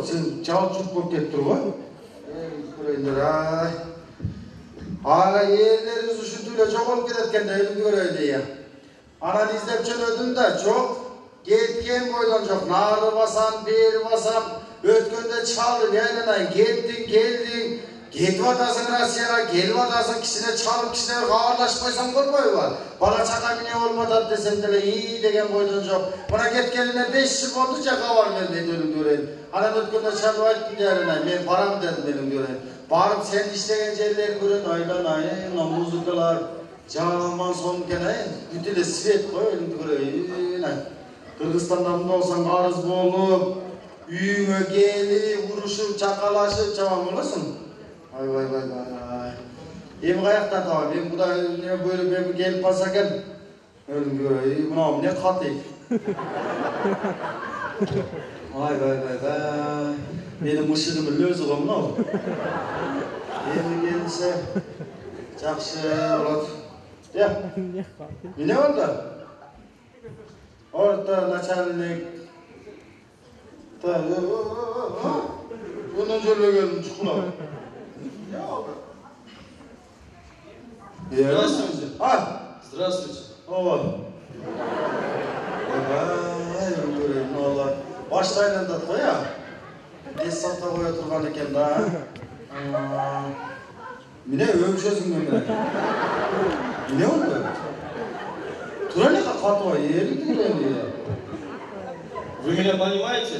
sen çalçuk болып кетті ғой. Көрейіндер, ай. Аға елдеріңіз үшін түлі жоқ болып кететкенде елді көрейді, я. Анан издеп чөнөдүм да, жоқ. Кеткен бойдан жоқ. Нары басам, бері басам. Өткенде чалды, бәйленайын. Кеттің, келдің. Кетіп атасың Россияға, келіп атасың кішіне чалып, кішіне қағарлашып қойсам көрмей бар. Бала чақа міне олматады десем деле, ии деген бойдан жоқ. Бұна кеткеніне 5 жыл болды, жақа бар мен дейді өлің көрейін. Анан өткенде чалып айттым дәрінай, мен барам дедім өлің көрейін. Барып сен іштеген жерлер көреді, айдан музыкалар жаман сон кен бүтілі свет қой өлің көрейін. Қырғызстандан болсаң арыз болып, үйіңе келіп, ұрышып, чақалашып, жаман боласың. Vay vay vay vay. Em qayaqdan topam. Men Xudo nima bo'lib men kelib qolsa ekan. O'lim ko'ray. Buni ne qat'iy. Vay vay vay vay. Meni mushigimni o'zi qo'mno. Endi kelsa yaxshi bo'ladi. Ya. Nima bo'ldi? Orta начальник. Buni jo'rlagan chiqmadi. Здравствуйте. Здравствуйте. Başlayın da koya. Desanta koya turgan eken da. Mine ömüşösün mü? Ne oldu? Тура не как то, еле кирели. Вы меня понимаете?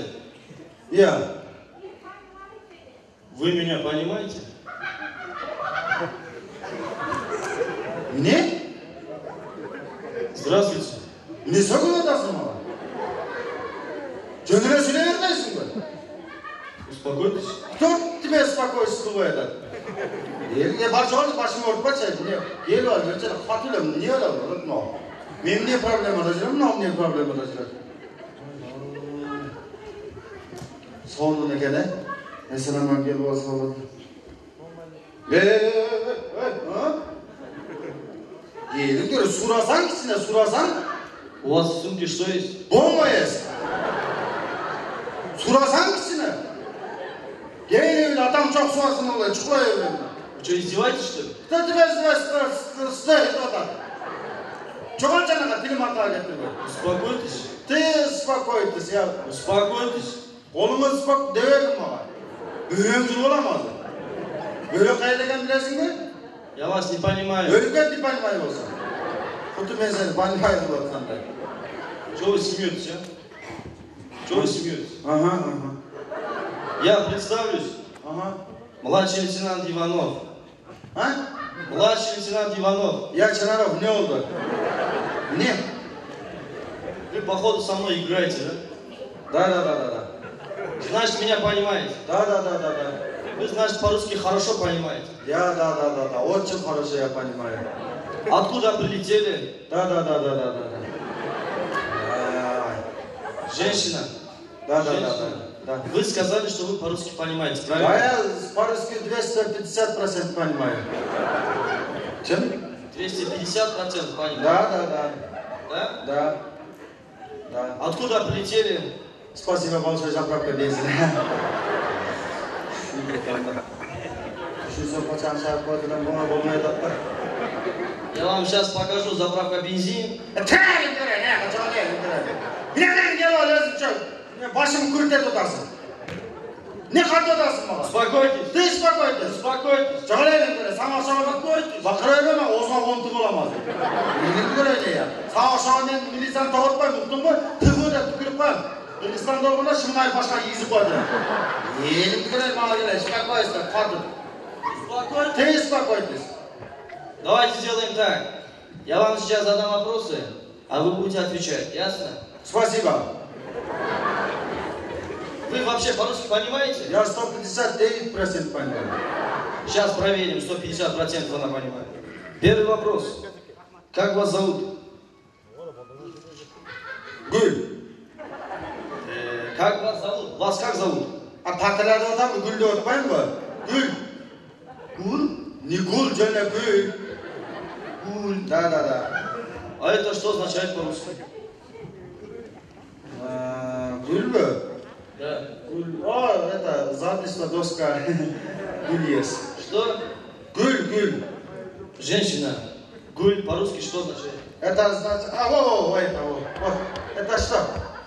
Я. Вы меня понимаете? Не? Здравствуйте. Не согласен мала? Что ты на сюда вернешься? Успокойтесь. Кто тебе спокойствие бывает? Я большой, большой морд почему? Я говорю, что хватило, не было, но. Мне проблема даже, но мне проблема даже. Sonuna gene. Mesela ben gel bu asıl. Gelin göre surasan gitsine surasan. У вас в сумке что есть? Bomba есть. Surasan gitsine. Gelin evine adam çok surasın oluyor. Çıkıyor evine. Вы что, издеваетесь что ли? Кто тебя стоит adam? Çok canına dilim hata getirme. Успокойтесь. Ты спокойтесь ya. Успокойтесь. Oğluma spok deverim bana. Böreğimcil olamazdı. Börek kayırken bilesin mi? Я вас не понимаю. Börekler de panmayı olsa. Kutu ben seni panmayı olsan da. Чего вы смеетесь, а? Чего вы смеетесь? Aha. Я представлюсь. Aha. Младший лейтенант Иванов. Ha? Младший лейтенант Иванов. Ya Çınarov ne oldu? Ne? Вы, походу, со мной играете, да? Да. Значит, меня понимаете. Да. Вы, значит, по-русски хорошо понимаете. Я да. Очень хорошо я понимаю. Откуда прилетели? Да. Женщина. Да. Вы сказали, что вы по-русски понимаете, Да, правильно? я по-русски 250% понимаю. Чем? 250% понимаете. Да. Да? Откуда прилетели? Спасибо большое за заправку бензина. Я вам сейчас покажу заправка бензин. Başımı kürtet otarsın. Ne kadar otarsın bana? Uspokойтесь. Ты спокойтесь. Uspokойтесь. Çağır elinde, sana uspokойтесь. Bakır öyle mi? Ozma kontuk olamaz. Elinde böyle ya. Sağ ben militan tağırtmay muhtum mu? Tıkı da tükürüp koyayım. Kırgızistan'da olduğunda şımay başka yüzü koydu. Elinde böyle bana gele. Uspokойтесь, pardon. Uspokойтесь. Ты спокойтесь. Давайте сделаем так. Я вам сейчас задам вопросы, а вы будете отвечать, ясно? Спасибо. Вы вообще по-русски понимаете? Я 159% понимаю. Сейчас проверим, 150% она понимает. Первый вопрос. Как вас зовут? Gül. Как вас зовут? Вас как зовут? А partilarda adam gül de ötmeyin mi? Gül. Гуль? Не gül, canına gül. Гуль. Да. А это что означает по-русски? Gül mü? Да. О, это запись-то доска. Гуль есть. Что? Гуль. Женщина. Гуль по-русски что значит? Это значит... Это что?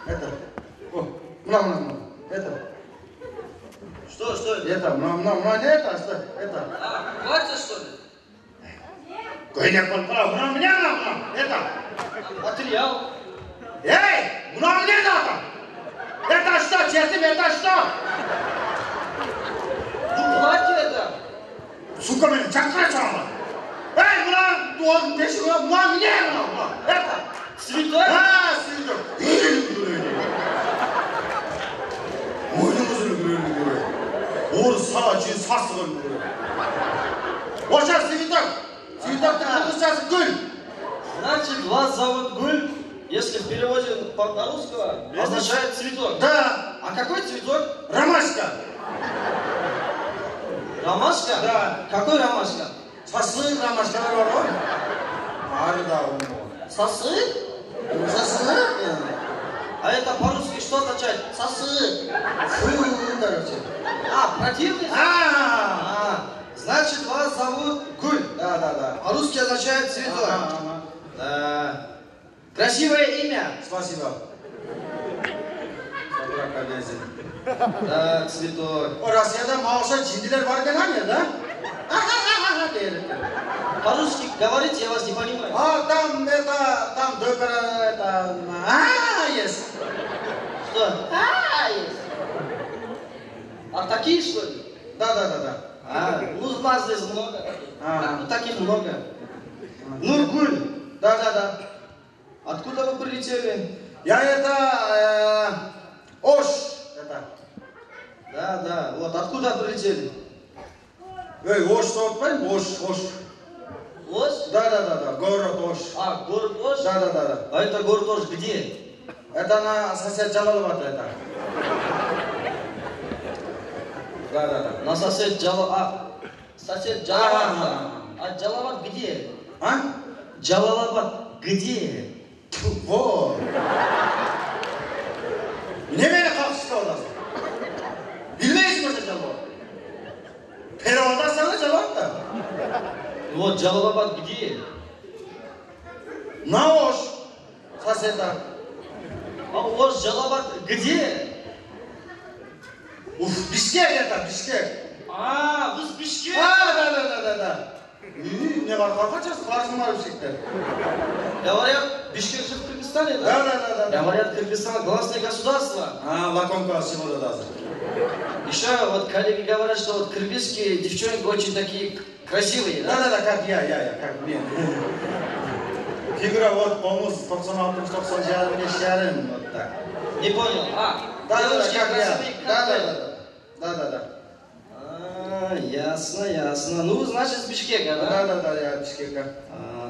Это. Это. Что это? Это, это, что? Это. Платье что ли? Это. Материал. Эй, это что, честно, это что? Ну, платье это. Сука, меня чакра чала. Эй, это. Цветок? Цветок. Орыс сағачын сасығын көрі. Оша цветок. Цветок ты гуль. Значит, вас зовут Гуль, если в переводе на русского, означает цветок. Да. А какой цветок? Ромашка. Ромашка? Да. Какой ромашка? Сасы ромашка var. Арда. Сосы? Сасы? А это по-русски что означает? Сосы. Фу, короче. Противный? Значит, вас зовут Гуль. Да. По-русски означает цветок. Да. Красивое имя. Спасибо. Да, цветок. Россияда Маоша чиндилер бар екен, да? По-русски говорите, я вас не понимаю. Там добра, это... есть. Что? Есть. А такие, что ли? Да. Ну, нас здесь много. Таких много. Ну, Гуль. Да. Откуда вы прилетели? Я это... Ош. Это. Да. Вот, откуда прилетели? Эй, Ош, что отпаем? Ош. Ош? Да. Город Ош. Город Ош? Да. А это город Ош где? Это на сосед Джалалабад, это. Да. На сосед Джалалабад. Сосед Джалалабад. А Джалалабад где? Джалалабад где? Вот. Немеyle kalkışta olasın. Bilmeyiz mi Джалалабад? Перевода sana Джалалабад da. Вот Джалалабад где? На Ош. Соседа. А Ош, Джалалабад где? Бишкек это, Бишкек. Вы с Бишкека? Да. Не var, kaçacağız, karşıma var Bишкектер. Говорят, Бишкек же в Кыргызстане, да? Да. Говорят, Кыргызстан главное государство. Лакомка всего даже. Еще вот коллеги говорят, что вот кыргызские девчонки очень такие красивые, да? Да, как я, как мне. Фигура вот, помус, 96-97 ярым, вот так. Не понял. Да, девушки как я. красивые, как вы. Да. Ясно. Ну, значит, с Бишкека, да? Да, я Бишкека.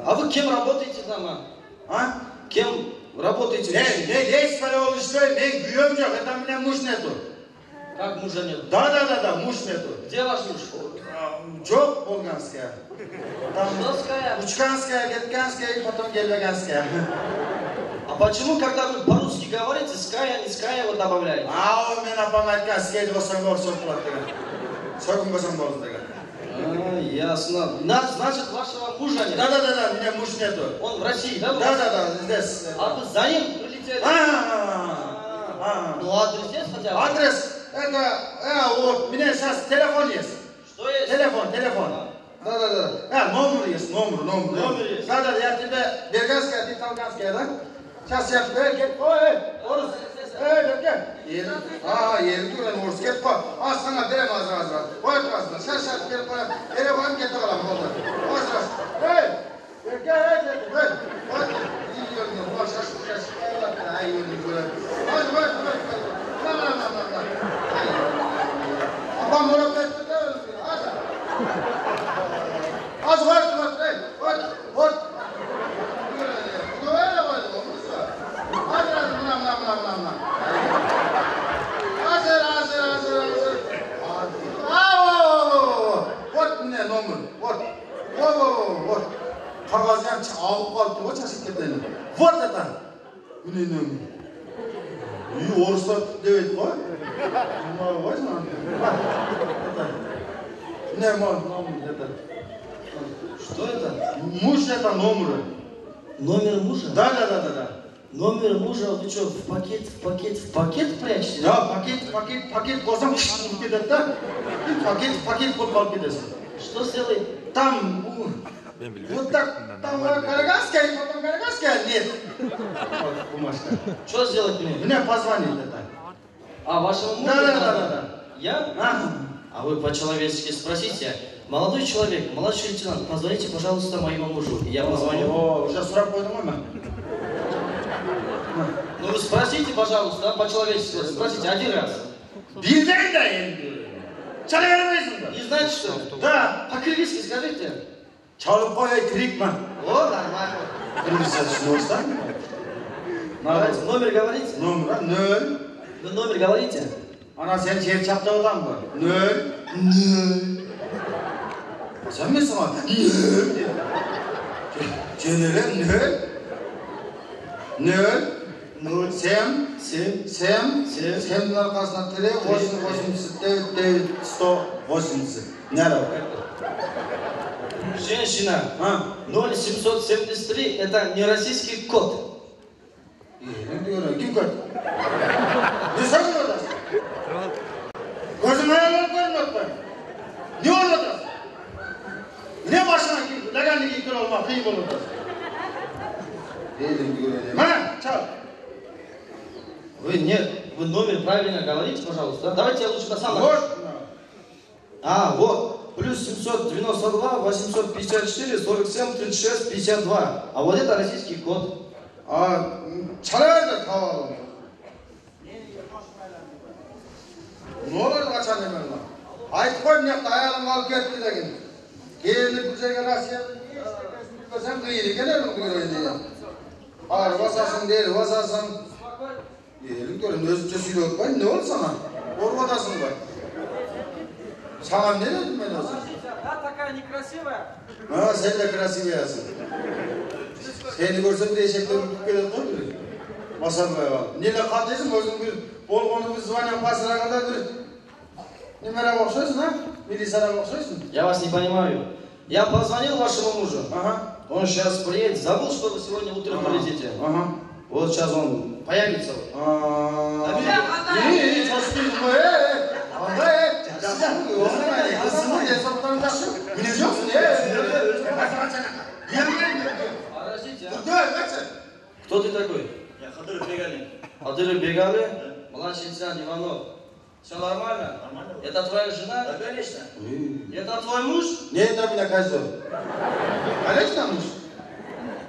А вы кем работаете там? Кем работаете? Здесь поле что, мен гуем жоқ, это у меня муж нету. Как мужа нет? Да, муж нету. Где ваш муж? Жоқ, Болганская. Что? Учканская, Гетканская и потом Гельвеганская. А почему, когда вы по-русски говорите, ская, не ская, вот добавляете? У меня помадка скель 8 год Сокун басам болду деген. Ясно. Значит, вашего мужа нет? Да, меня муж нету. Он в России, да? Да, здесь. А вы за ним прилетели? Ну, адрес есть хотя бы? Адрес, это, вот, у меня сейчас телефон есть. Что есть? Телефон. Да. Номер есть. Номер есть? Да, я тебе, Берганская, ты Талганская, да? Сейчас я тебе, Орус. Берген. Eri duran Orus, gel bak. Sana verem az. Koy burasına, şaş, gel koy. Ere koyayım, gel bakalım, oldu. Az. Bergen, hey. İyi yolun, şaş. Ay yolun, böyle. Hadi. Tamam. Abam morak etti de öldü. Az var, hey. Hadi. Böyle var, olmuşsa. Hadi, nam. Hazır. Вот мне номер. Вот. Қағаздан алып қалыпты ғой шашып кетейін. Вот это. Міне номер. Орыстар деп еді ғой. Не, номер это. Что это? Муж это номер. Номер мужа? Да. Номер мужа, вы что, в пакет прячете? Да, пакет, козам кидет, да? Пакет под кидет. Что сделает? Там, вот так, там Карагаская, потом Карагаская, нет. Бумажка. Что сделать мне? Мне позвонит это. А, вашему мужу? Да. Я? Ага. А вы по-человечески спросите, молодой человек, младший лейтенант, позвоните, пожалуйста, моему мужу. Я позвоню. О, уже срок пойду, мама. Ну вы спросите, пожалуйста, по-человечески, спросите один раз. Билден да енді. Чала вермейсің ба? Не знаете, что ли? Да. По-киргизски скажите. Çalıp koy трикма. О, нормально. Киргизше түсінесің? Давайте, номер говорите? Номер 0. Вы номер говорите? Ана сен жер чапта одан ба? 0. Sen mi sana? 0. Jenere 0. 0. Семнің арқасына 3, 80, 9, 180. Не арау? Женщина. 0773 это не российский код. Kim kod? Ne sakın oradasın? Gözüm ayağını görmüyor mu? Ne oradasın? Ne başına girdi? Laganlı gittin olmak kıyım oradasın. Değilim göreyim. Ha? Çal. Вы номер правильно говорите, пожалуйста. Давайте я лучше сам. Вот. А, вот. Плюс 792, 854, 47, 36, 52. А вот это российский код. 잘해야 다 와도. 너를 같이 하냐면 айтып қой мына жақта аяғым алып кетті деген. Келіп бұл жерге Россия білсем қиын екен енді. Басасың деді, басасың. Елің көрін өзінше сөйлеп қой, не болды сана? Ұрып атасың ба? Саған не дедім мен өзім? Да, такая некрасивая. Sen de krasiviyasın. Seni görsem de eşekler unutup gelir koy bir. Basanmaya bak. Neyle kaldıysın özün bir bol konu bir zıvanyan pasıra kadar bir. Немера okşuyorsun ha? Milisara okşuyorsun. Я вас не понимаю. Я позвонил вашему мужу. Ага. Он сейчас приедет. Забыл, что вы сегодня утром полетите. Ага. Вот сейчас он появится. İyi, çalıştın mı? Kızımı hesaplarını taşı. Biliyorsun Подождите, Кто ты такой? Я Хадыр Бегали. Хадыр Бегали? Младший лейтенант Иванов. Все нормально? Нормально. Это твоя жена? Да, конечно. Это твой муж? Ne tabii kazı? Конечно муж.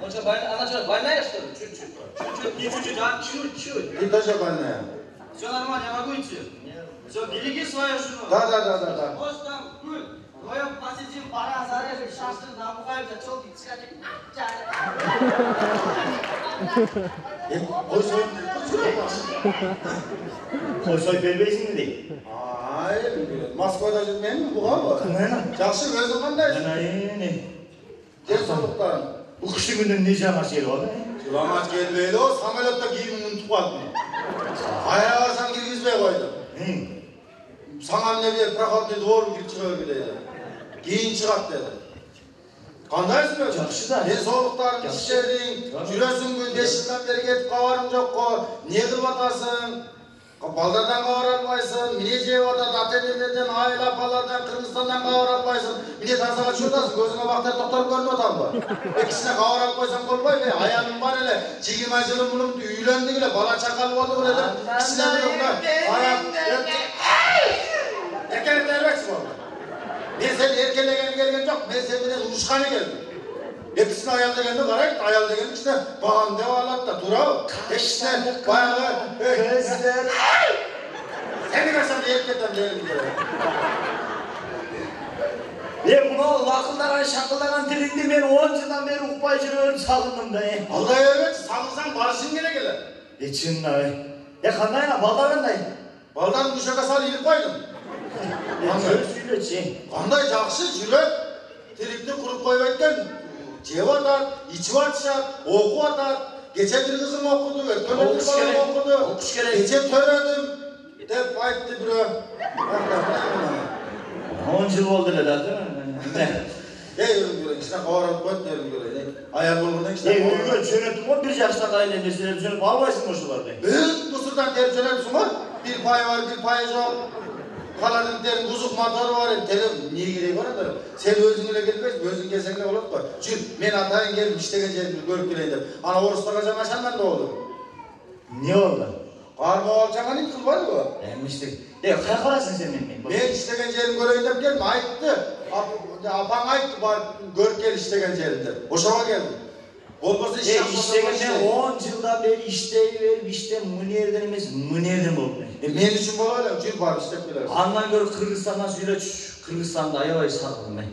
Он что, она что, больная что ли? Чуть-чуть. Чуть-чуть, не чуть-чуть, а чуть-чуть. Ты тоже больная. Все нормально, я могу идти? Все, береги свою жену. Да. Может там, вдвоем посидим, пора зарежем, шашлык, набухаемся, челки, тискатик. Koy soy. Koy vermeysin dedi. Hayır. Moskvada жүрмейін mi bu abi? Жақсы өзің қандайсың? Yani Денсаулықтарың. bu kışın günden ne jamaz yer oldu? Жыламат келмейді о, самолетта киімін ұмытып қалдым. Аяға барсам кіргізбей қойды. Саған не беріп, проходный двор шыға келеді. Кейін шығады деді. Қандайсың өзің? Жақсы да. Денсаулықтарың іштердің, жүресің күн 5 жылдан бері кетіп қаларың жоқ қой. Не қылып атасың? Балдардан қауыр алмайсың, міне жеп атады, ата-енелерден, айыл апалардан, Қырғызстандан қауыр алмайсың. Міне тазаға шығасың, көзіңе бақтар тоқтар көрініп отам ба? Кісіне қауыр алып қойсаң болмай ме? Аяғың бар еле, 20 жылым үйленді келе, бала шақалы болды біледі. Кісіне бұлықта аяқ... Еркелік дәрбексі болды. Мен сен еркелеген келген жоқ, мен сен менен ұрышқаны келдім. Кісіне аял дегенді қарайды, аял деген кісіне бағам деп алады да, тұрау. Кісіне баяғы... Gözler. Seni görsem de erkekten değilim diyor. Buna lakıldaran şakıldaran dilindi ben 10 yıldan beri ukbay жүрөөрүн сагындым да. Alday evet, sağlıksan barışın gene gelir. Чын ай. Кандай ана балдар кандай? Baldan kuşaka sal ilip koydum. Söylөчү. Kanday жақсы жүрөp, тирикти kurup koyup etken, жеп атат, içip atışat, okup atat. Geçen bir kızım okudu, ötken bir balam okudu. Geçen töredim. dep aytdı biro. 10 yıl oldu da değil mi? Ey ölüm işte kavarıp koydu ölüm göre. Ayar bulgundan işte. Uygun çönetim o bir yaşta kayla deseler çönep alvaysın boşularda. Büyük kusurdan der çönetim var. Bir pay var bir pay yok. Kalanın derin buzuk motoru var. Dedim niye gerek var da? Sen özünle gelmez, özün gelsen ne olur da? Çünkü men atayın gelip iştegen gelip görüp geleyim dedim. Ana orospa kaçan aşandan ne oldu? Ne oldu? Karma alacağın ne kıl var mı? İşte. Kaç parasın sen benim? Ben iştegen yerim göreyim dedim gelme ayıttı. Apan ayıttı var görüp gel iştegen yerimde. Boşava geldim. Olmasa iş İşte 10 yıldan beri işteyiverip işte Münir'den emez, Münir'den oldu. Men için bu öyle, çünkü var işte böyle. Andan göre Kırgızistan'dan söyle, Kırgızistan'da ayavay sarıldım ben.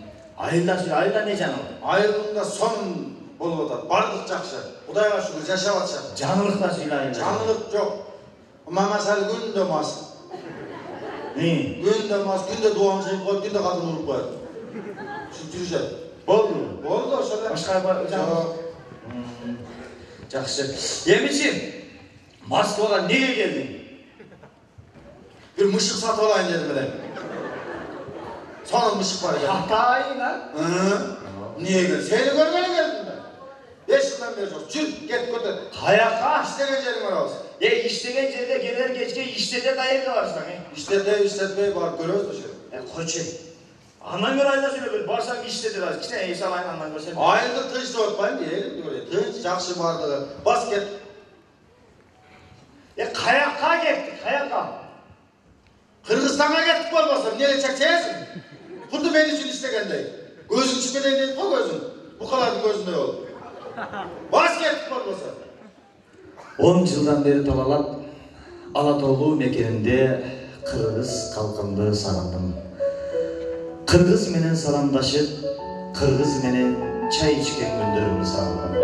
Ayıldan söyle, ayıldan ne canım? Ayrılığında sonun bol otar, bardık çakşı. Udayla şükür, yaşavatça. Canlılıktan söyle ayıldan. Canlılık yok. Ama mesela gün demez. Ne? Gün demez, günde doğan şey koy, günde kadın olup koy. Şükürce. Oldu. Oldu da şöyle. Başka yapar, canım. Жақсы. Емeciğim, Moskvaga niye geldin? Bir mışık satı olayım dedim ben. Sonra mışık var ya. Hatayı lan. Niye geldin? Seni görmeye geldim ben. 5 yıldan beri çok. Çık, git götür. Hayaka. İstegen yerim var olsun. İstegen yerde gelir geçke iştede dayı da varsa. İşletmeyi var, görüyoruz mu şey? Koçu. Andan göre ayda söyle böyle, varsa iştede var. İşte Eysel aynı andan göre. Ayında tığış da otmayın diyelim böyle. Tığış, jakşı vardı. Basket. Kayakka gittik, kayakka. Kırgızistan'a gittik olmasam, nereye çekeceksin? Kutu benim için istegen değil. Gözün çıkmadan değil, o gözün. Bu kadar da gözünde yok. Basket olmasam. 10 yıldan beri dolalap Anadolu mekeninde Kırgız kalkındı sarıldım. Kırgız menen salamdaşıp, Kırgız menen çay içken gündürümü sarıldım.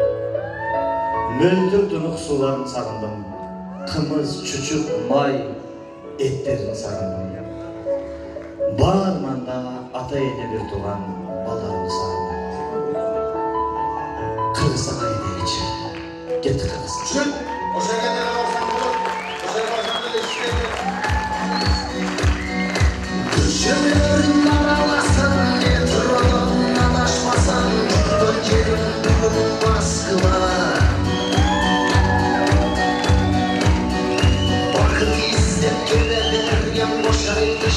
Möltür tunuk sularını sarıldım. Kımız, çuçuk, may etlerini sarıldım. Bağırmanda ata ene bir tuğan balarını sarıldım. Kırgızistan'a gideyici. Gitti Kırgızistan. Çık. O şekilde olsan olur. O şekilde olsan da işleyelim. Düşürün aralasın, yetirolun adaşmasın, Gölgerin düğün baskıla. Vakit izlep gelebilir, yan boşaydı.